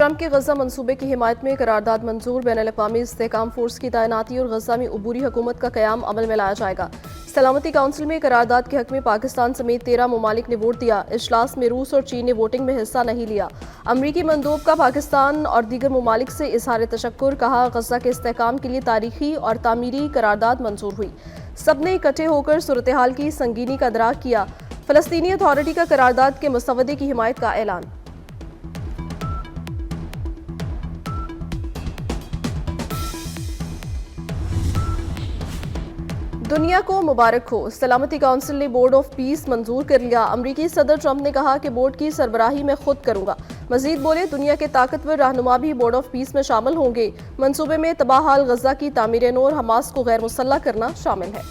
Trump کے غزہ منصوبے کی حمایت میں قرارداد منظور، بین الاقوامی استحکام فورس کی تعیناتی اور غزہ میں عبوری حکومت کا قیام عمل میں لایا جائے گا۔ سلامتی کونسل میں قرارداد کے حق میں پاکستان سمیت 13 ممالک نے ووٹ دیا۔ اجلاس میں روس اور چین نے ووٹنگ میں حصہ نہیں لیا۔ امریکی مندوب کا پاکستان اور دیگر ممالک سے اظہار تشکر، کہا غزہ کے استحکام کے لیے تاریخی اور تعمیری قرارداد منظور ہوئی۔ سب نے اکٹھے ہو کر صورتحال کی سنگینی کا ادراک کیا۔ فلسطینی اتھارٹی کا قرارداد کے مسودے کی حمایت کا اعلان۔ دنیا کو مبارک ہو، سلامتی کونسل نے بورڈ آف پیس منظور کر لیا۔ امریکی صدر ٹرمپ نے کہا کہ بورڈ کی سربراہی میں خود کروں گا۔ مزید بولے، دنیا کے طاقتور رہنما بھی بورڈ آف پیس میں شامل ہوں گے۔ منصوبے میں تباہ حال غزہ کی تعمیر نو اور حماس کو غیر مسلح کرنا شامل ہے۔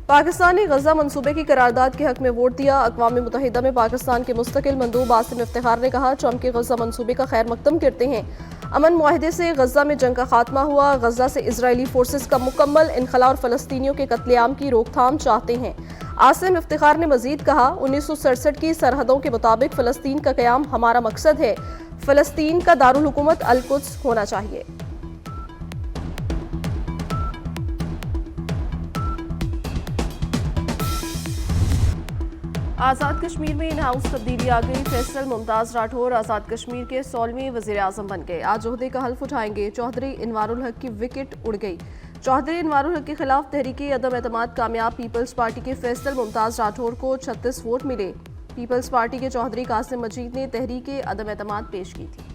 پاکستان نے غزہ منصوبے کی قرارداد کے حق میں ووٹ دیا۔ اقوام متحدہ میں پاکستان کے مستقل مندوب عاصم افتخار نے کہا، ٹرمپ کے غزہ منصوبے کا خیر مقدم کرتے ہیں۔ امن معاہدے سے غزہ میں جنگ کا خاتمہ ہوا۔ غزہ سے اسرائیلی فورسز کا مکمل انخلاء اور فلسطینیوں کے قتل عام کی روک تھام چاہتے ہیں۔ عاصم افتخار نے مزید کہا، 1967 کی سرحدوں کے مطابق فلسطین کا قیام ہمارا مقصد ہے۔ فلسطین کا دارالحکومت القدس ہونا چاہیے۔ آزاد کشمیر میں ان ہاؤس تبدیلی آ گئی۔ فیصل ممتاز راٹھور آزاد کشمیر کے 16ویں وزیر اعظم بن گئے۔ آج عہدے کا حلف اٹھائیں گے۔ چوہدری انوار الحق کی وکٹ اڑ گئی۔ چوہدری انوار الحق کے خلاف تحریک عدم اعتماد کامیاب۔ پیپلز پارٹی کے فیصل ممتاز راٹھور کو 36 ووٹ ملے۔ پیپلز پارٹی کے چوہدری قاسم مجید نے تحریک عدم اعتماد پیش کی تھی۔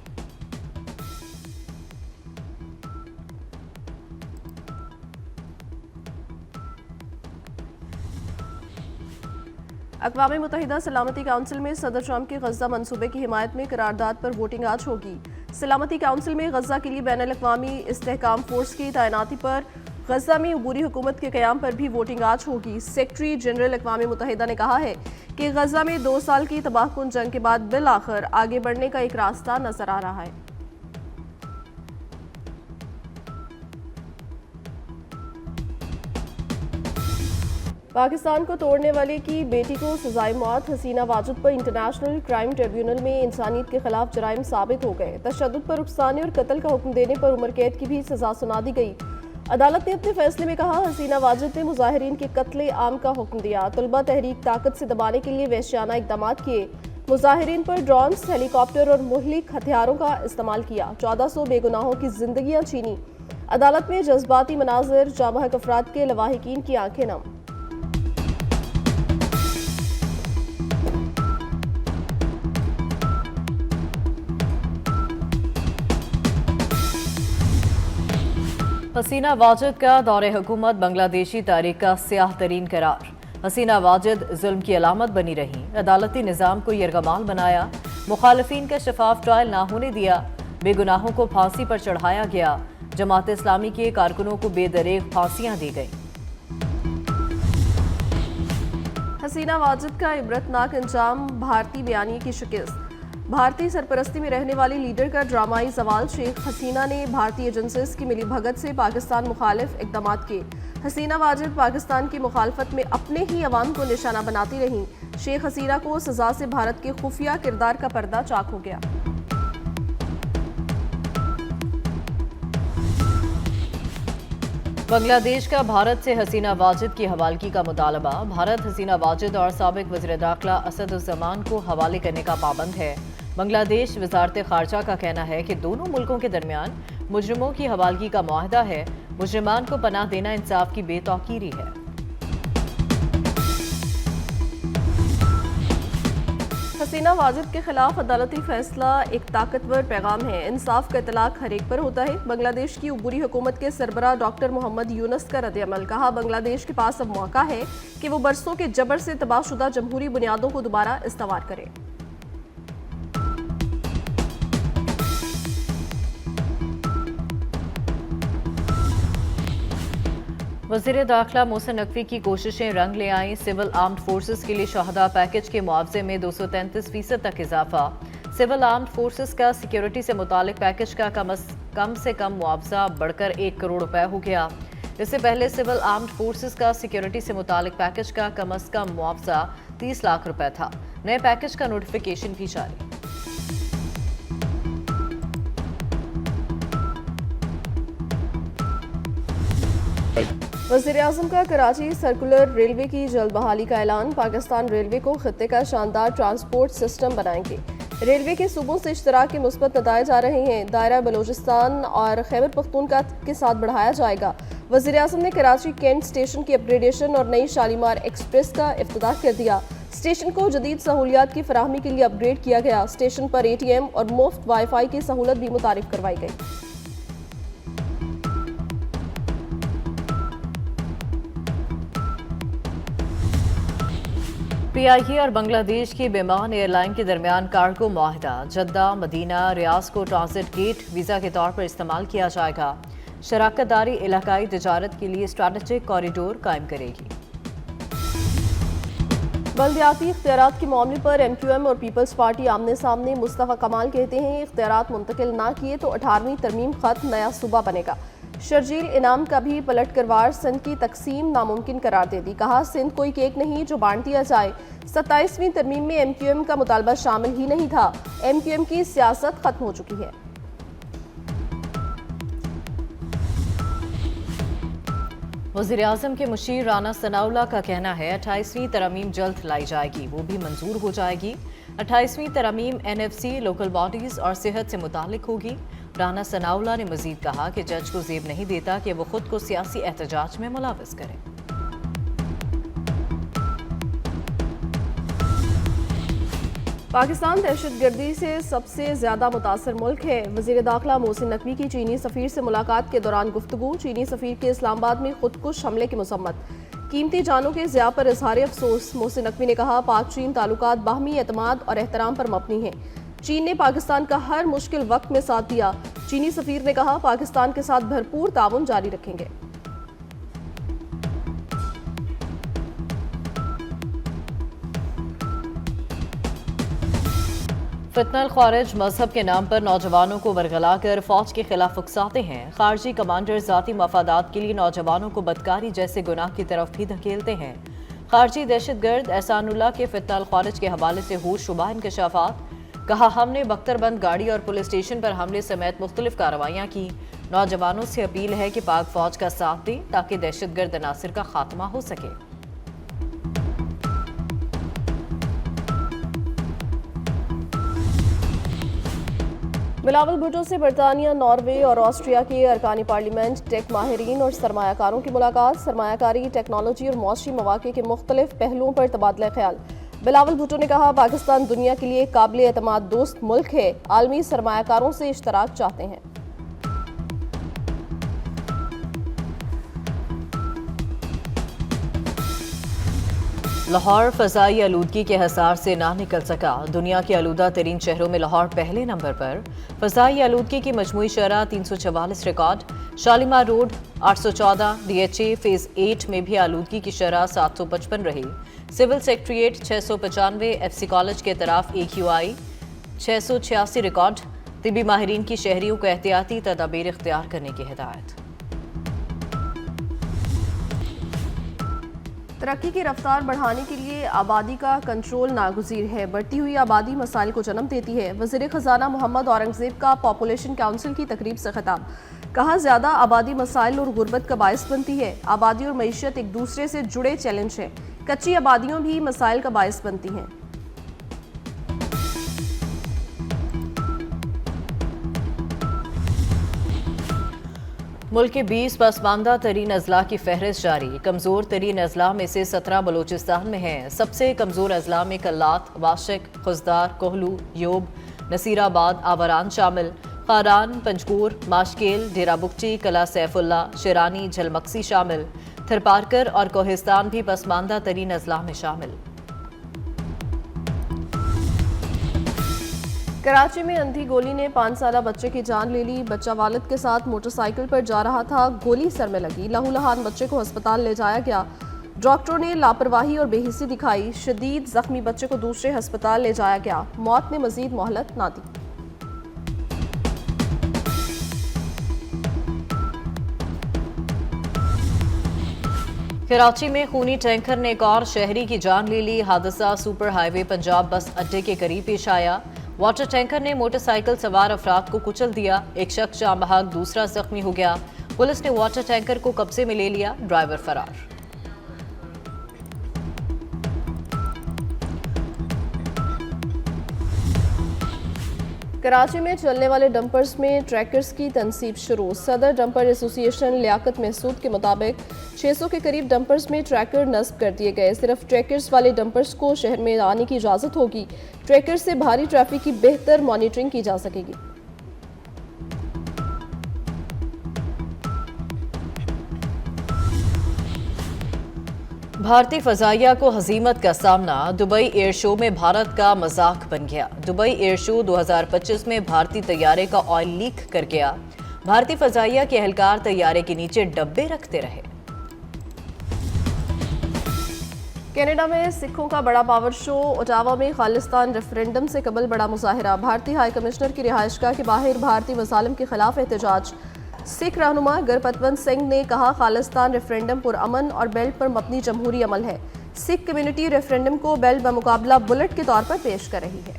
اقوام متحدہ سلامتی کونسل میں صدر ٹرمپ کے غزہ منصوبے کی حمایت میں قرارداد پر ووٹنگ آج ہوگی۔ سلامتی کونسل میں غزہ کے لیے بین الاقوامی استحکام فورس کی تعیناتی پر غزہ میں عبوری حکومت کے قیام پر بھی ووٹنگ آج ہوگی۔ سیکرٹری جنرل اقوام متحدہ نے کہا ہے کہ غزہ میں 2 سال کی تباہ کن جنگ کے بعد بالآخر آگے بڑھنے کا ایک راستہ نظر آ رہا ہے۔ پاکستان کو توڑنے والے کی بیٹی کو سزائے موت۔ حسینہ واجد پر انٹرنیشنل کرائم ٹریبیونل میں انسانیت کے خلاف جرائم ثابت ہو گئے۔ تشدد پر اکسانے اور قتل کا حکم دینے پر عمر قید کی بھی سزا سنا دی گئی۔ عدالت نے اپنے فیصلے میں کہا، حسینہ واجد نے مظاہرین کے قتل عام کا حکم دیا۔ طلبہ تحریک طاقت سے دبانے کے لیے وحشیانہ اقدامات کیے۔ مظاہرین پر ڈرونز، ہیلی کاپٹر اور مہلک ہتھیاروں کا استعمال کیا۔ 1400 بے گناہوں کی زندگیاں چھینی۔ عدالت میں جذباتی مناظر، جاں بحق افراد کے لواحقین کی آنکھیں نم۔ حسینہ واجد کا دور حکومت بنگلہ دیشی تاریخ کا سیاہ ترین قرار۔ حسینہ واجد ظلم کی علامت بنی رہی۔ عدالتی نظام کو یرغمال بنایا۔ مخالفین کا شفاف ٹرائل نہ ہونے دیا۔ بے گناہوں کو پھانسی پر چڑھایا گیا۔ جماعت اسلامی کے کارکنوں کو بے دریغ پھانسیاں دی گئیں۔ حسینہ واجد کا عبرتناک انجام، بھارتی بیانیے کی شکست۔ بھارتی سرپرستی میں رہنے والی لیڈر کا ڈرامائی زوال۔ شیخ حسینہ نے بھارتی ایجنسیز کی ملی بھگت سے پاکستان مخالف اقدامات کیے۔ حسینہ واجد پاکستان کی مخالفت میں اپنے ہی عوام کو نشانہ بناتی رہیں۔ شیخ حسینہ کو سزا سے بھارت کے خفیہ کردار کا پردہ چاک ہو گیا۔ بنگلہ دیش کا بھارت سے حسینہ واجد کی حوالگی کا مطالبہ۔ بھارت حسینہ واجد اور سابق وزیر داخلہ اسد الزمان کو حوالے کرنے کا پابند ہے۔ بنگلہ دیش وزارت خارجہ کا کہنا ہے کہ دونوں ملکوں کے درمیان مجرموں کی حوالگی کا معاہدہ ہے۔ مجرمان کو پناہ دینا انصاف کی بے توقیری ہے۔ حسینہ واجد کے خلاف عدالتی فیصلہ ایک طاقتور پیغام ہے۔ انصاف کا اطلاق ہر ایک پر ہوتا ہے۔ بنگلہ دیش کی عبوری حکومت کے سربراہ ڈاکٹر محمد یونس کا رد عمل، کہا بنگلہ دیش کے پاس اب موقع ہے کہ وہ برسوں کے جبر سے تباہ شدہ جمہوری بنیادوں کو دوبارہ استوار کرے۔ وزیر داخلہ محسن نقوی کی کوششیں رنگ لے آئیں۔ سول آرمڈ فورسز کے لیے شہداء پیکج کے معاوضے میں 233% تک اضافہ۔ سول آرمڈ فورسز کا سیکیورٹی سے متعلق پیکج کا کم سے کم معاوضہ بڑھ کر 1 کروڑ روپے ہو گیا۔ इससे पहले सिविल आर्म्ड फोर्सेस का सिक्योरिटी से मुतालिक पैकेज का कम अज कम मुआवजा 30 लाख रुपए था। नए पैकेज का नोटिफिकेशन भी जारी। वज़ीर-ए-आज़म का कराची सर्कुलर रेलवे की जल्द बहाली का ऐलान। पाकिस्तान रेलवे को खत्ते का शानदार ट्रांसपोर्ट सिस्टम बनाएंगे। रेलवे के सूबों से इश्तराक के मुस्बत नताइज आ रहे हैं। दायरा बलूचिस्तान और खैबर पख्तूनख्वा के साथ बढ़ाया जाएगा। वज़ीर-ए-आज़म ने कराची कैंट स्टेशन की अपग्रेडेशन और नई शालीमार एक्सप्रेस का इफ्तिताह कर दिया। स्टेशन को जदीद सहूलियात की फराहमी के लिए अपग्रेड किया गया। स्टेशन पर ATM और मुफ्त वाईफाई की सहूलत भी मुतारिफ करवाई गई। PIA और बांग्लादेश की बेमान एयरलाइन के दरमियान कार्गो मुआहदा। जद्दा मदीना रियाज को ट्रांजिट गेट वीज़ा के तौर पर इस्तेमाल किया जाएगा। शराकतदारी इलाकाई तिजारत के लिए स्ट्रैटेजिक कॉरिडोर कायम करेगी। बल्दियाती इख्तियारात के मामले पर MQM और पीपल्स पार्टी आमने सामने। मुस्तफ़ा कमाल कहते हैं इख्तियारात मुंतकिल ना किए तो 18वीं तरमीम खत नया सूबा बनेगा। शर्जील इनाम का भी पलट करवार सिंध की तकसीम नामुमकिन करार दे दी। कहा सिंध कोई केक नहीं जो बांट दिया जाए। 27वीं तरमीम में MQM का मुतालबा शामिल ही नहीं था। MQM की सियासत खत्म हो चुकी है। वज़ीर-ए-आज़म के मुशीर राना सनाउल्लाह का कहना है 28वीं तरमीम जल्द लाई जाएगी, वो भी मंजूर हो जाएगी। 28वीं तरमीम NFC, लोकल बॉडीज और सेहत से मुतालिक होगी। राना सनाउल्लाह ने मजीद कहा कि जज को जेब नहीं देता कि वो खुद को सियासी एहतजाज में मुलव्वस करे। पाकिस्तान दहशतगर्दी से सबसे ज्यादा मुतासर मुल्क है। वज़ीर दाखिला मोहसिन नकवी की चीनी सफ़ीर से मुलाकात के दौरान गुफ्तगू। चीनी सफ़ीर के इस्लामाबाद में खुदकुश हमले की मसम्मत। कीमती जानों के ज़िया पर इजहार अफसोस। मोहसिन नकवी ने कहा पाक चीन ताल्लुकात बाहमी एतमाद और एहतराम पर मबनी हैं। चीन ने पाकिस्तान का हर मुश्किल वक्त में साथ दिया। चीनी सफ़ीर ने कहा पाकिस्तान के साथ भरपूर ताउन जारी रखेंगे। फितनल ख्वारिज मजहब के नाम पर नौजवानों को बरगला कर फौज के खिलाफ उकसाते हैं। खारजी कमांडर ज़ाती मफादात के लिए नौजवानों को बदकारी जैसे गुनाह की तरफ भी धकेलते हैं। खारजी दहशतगर्द एहसानुल्लाह के फितनल ख्वारिज के हवाले से होशरुबा इंकशाफात। कहा हमने बख्तरबंद गाड़ी और पुलिस स्टेशन पर हमले समेत मुख्तलिफ कार्रवाइयाँ की। नौजवानों से अपील है कि पाक फौज का साथ दें ताकि दहशतगर्द अनासिर का खात्मा हो सके। बिलावल भुट्टो से बरतानिया, नॉर्वे और ऑस्ट्रिया के अरकानी पार्लियामेंट, टेक माहिरीन और सरमायाकारों की मुलाकात। सरमायाकारी, टेक्नोलॉजी और मौसमी मौके के मुख्तलिफ पहलुओं पर तबादला ख्याल। बिलावल भुट्टो ने कहा पाकिस्तान दुनिया के लिए काबिल एतमाद दोस्त मुल्क है। आलमी सरमायाकारों से इश्तराक चाहते हैं। लाहौर फ़ज़ाई आलूदगी के हिसार से ना निकल सका। दुनिया के आलूदा तरीन शहरों में लाहौर पहले नंबर पर। फ़ज़ाई आलूदगी की मजमूई शरह 344 record. Shalimar road 814, DHA phase 8 में भी आलूदगी की शरह 755 रही। सिविल सेक्रेटरीट 695, FC कॉलेज के तरफ AQI 686 रिकॉर्ड। तिबी माहिरीन की शहरियों को एहतियाती तदाबीर इख्तियार करने की हिदायत। तरक्की की रफ्तार बढ़ाने के लिए आबादी का कंट्रोल नागुज़ीर है। बढ़ती हुई आबादी मसाइल को जन्म देती है। वज़ीर ख़जाना मोहम्मद औरंगज़ेब का पॉपुलेशन काउंसिल की तकरीब से खिताब। कहा ज़्यादा आबादी मसाइल और गुर्बत का बायस बनती है। आबादी और मईशत एक दूसरे से जुड़े चैलेंज हैं। कच्ची आबादियों भी मसाइल का बायस बनती हैं। मुल्क के 20 पसमानदा तरीन अजला की फहरिस्त जारी। कमज़ोर तरीन अजला में से 17 बलूचिस्तान में हैं। सबसे कमज़ोर अजला में कल्लात, वाशिक, खुजदार, कोहलू, योब, नसीराबाद, आवारान शामिल। खारान, पंजगूर, माशकेल, डेरा बुगटी, कला सैफुल्ला, शिरानी, झलमक्सी शामिल। थरपारकर और कोहिस्तान भी पसमानदा तरीन अजला में शामिल। कराची में अंधी गोली ने 5 साला बच्चे की जान ले ली। बच्चा वालिद के साथ मोटरसाइकिल पर जा रहा था, गोली सर में लगी। लहूलुहान बच्चे को अस्पताल ले जाया गया। डॉक्टरों ने लापरवाही और बेहिसी दिखाई। शदीद जख्मी बच्चे को दूसरे अस्पताल ले जाया गया। मौत ने मजीद मोहलत ना दी। कराची में खूनी टैंकर ने एक और शहरी की जान ले ली। हादसा सुपर हाईवे पंजाब बस अड्डे के करीब पेश आया। वाटर टैंकर ने मोटरसाइकिल सवार अफराद को कुचल दिया। एक शख्स जान बहक, दूसरा जख्मी हो गया। पुलिस ने वाटर टैंकर को कब्जे में ले लिया, ड्राइवर फरार। कराची में चलने वाले डंपर्स में ट्रैकर्स की तनसीब शुरू। सदर डंपर एसोसिएशन लियाकत महसूद के मुताबिक 600 के करीब डंपर्स में ट्रैकर नस्ब कर दिए गए। सिर्फ ट्रैकर्स वाले डंपर्स को शहर में आने की इजाज़त होगी। ट्रैकर से भारी ट्रैफिक की बेहतर मॉनिटरिंग की जा सकेगी। भारतीय फजाइया को हजीमत का सामना। दुबई एयर शो में भारत का मजाक बन गया। दुबई एयर शो 2025 में भारतीय तैयारे का ऑयल लीक कर गया। भारतीय फजाइया के एहलकार तैयारे के नीचे डब्बे रखते रहे। कनाडा में सिखों का बड़ा पावर शो। ओटावा में खालिस्तान रेफरेंडम से कबल बड़ा मुजाहिरा। भारतीय हाई कमिश्नर की रिहाइशगाह के बाहर भारतीय मसालिम के खिलाफ एहतजाज। सिख रहनुमा गुरपतवंत सिंह ने कहा, खालिस्तान रेफरेंडम पुरअमन और बेल्ट पर मबनी जमहूरी अमल है। सिख कम्युनिटी रेफरेंडम को बेल्ट बमुकाबला बुलेट के तौर पर पेश कर रही है।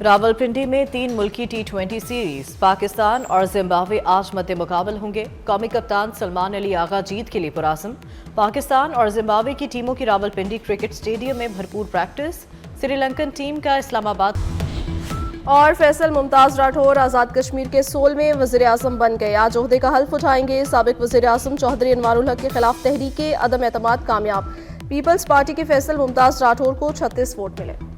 रावलपिंडी में 3 मुल्की T20 सीरीज पाकिस्तान और जिम्बाब्वे आज मद्दे मुकाबल होंगे। कौमी कप्तान सलमान अली आगा जीत के लिए पुराज़म। पाकिस्तान और जिम्बाब्वे की टीमों की रावलपिंडी क्रिकेट स्टेडियम में भरपूर प्रैक्टिस। श्रीलंकन टीम का इस्लामाबाद। और फैसल मुमताज राठौर आज़ाद कश्मीर के 16वें वज़ीर आज़म बन गए। आज ओहदे का हल्फ उठाएंगे। साबिक वज़ीर आज़म चौधरी अनवारुल हक के खिलाफ तहरीक अदम एतमाद कामयाब। पीपल्स पार्टी के फैसल मुमताज राठौर को 36 वोट मिले।